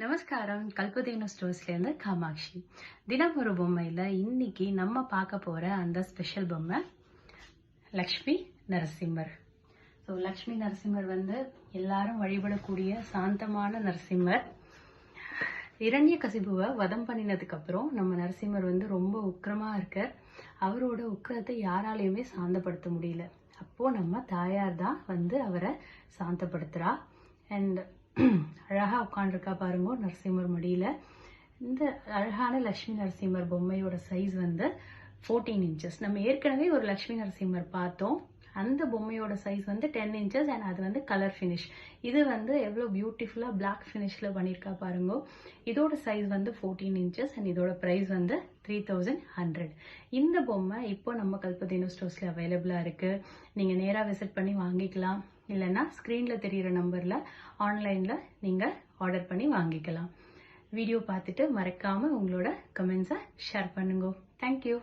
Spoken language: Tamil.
நமஸ்காரம். கல்பதேனு ஸ்டோர்ஸ்லேருந்து காமாட்சி. தினம் ஒரு பொம்மையில் இன்னைக்கு நம்ம பார்க்க போகிற அந்த ஸ்பெஷல் பொம்மை லக்ஷ்மி நரசிம்மர். ஸோ லக்ஷ்மி நரசிம்மர் எல்லாரும் வழிபடக்கூடிய சாந்தமான நரசிம்மர். இரண்யகசிபுவை வதம் பண்ணினதுக்கு அப்புறம் நம்ம நரசிம்மர் ரொம்ப உக்கிரமா இருக்கார். அவரோட உக்கிரத்தை யாராலையுமே சாந்தப்படுத்த முடியல. அப்போ நம்ம தாயார் தான் அவரை சாந்தப்படுத்துறா. அண்ட் அழகா உட்காந்துருக்கா பாருங்க நரசிம்மர் மடியில. இந்த அழகான லட்சுமி நரசிம்மர் பொம்மையோட சைஸ் 14 இன்ச்சஸ். நம்ம ஏற்கனவே ஒரு லட்சுமி நரசிம்மர் பார்த்தோம். அந்த பொம்மையோட சைஸ் 10 இன்ச்சஸ் அண்ட் அது கலர் ஃபினிஷ். இது எவ்வளோ பியூட்டிஃபுல்லா பிளாக் ஃபினிஷ்ல பண்ணியிருக்கா பாருங்க. இதோட சைஸ் 14 இன்ச்சஸ் அண்ட் இதோட பிரைஸ் 3100. இந்த பொம்மை இப்போ நம்ம கல்பதேனு ஸ்டோர்ஸ்ல அவைலபிளா இருக்கு. நீங்க நேரா விசிட் பண்ணி வாங்கிக்கலாம். இல்லைன்னா ஸ்க்ரீன்ல தெரியிற நம்பர்ல ஆன்லைன்ல நீங்க ஆர்டர் பண்ணி வாங்கிக்கலாம். வீடியோ பார்த்துட்டு மறக்காம உங்களோட கமெண்ட்ஸை ஷேர் பண்ணுங்க. தேங்க்யூ.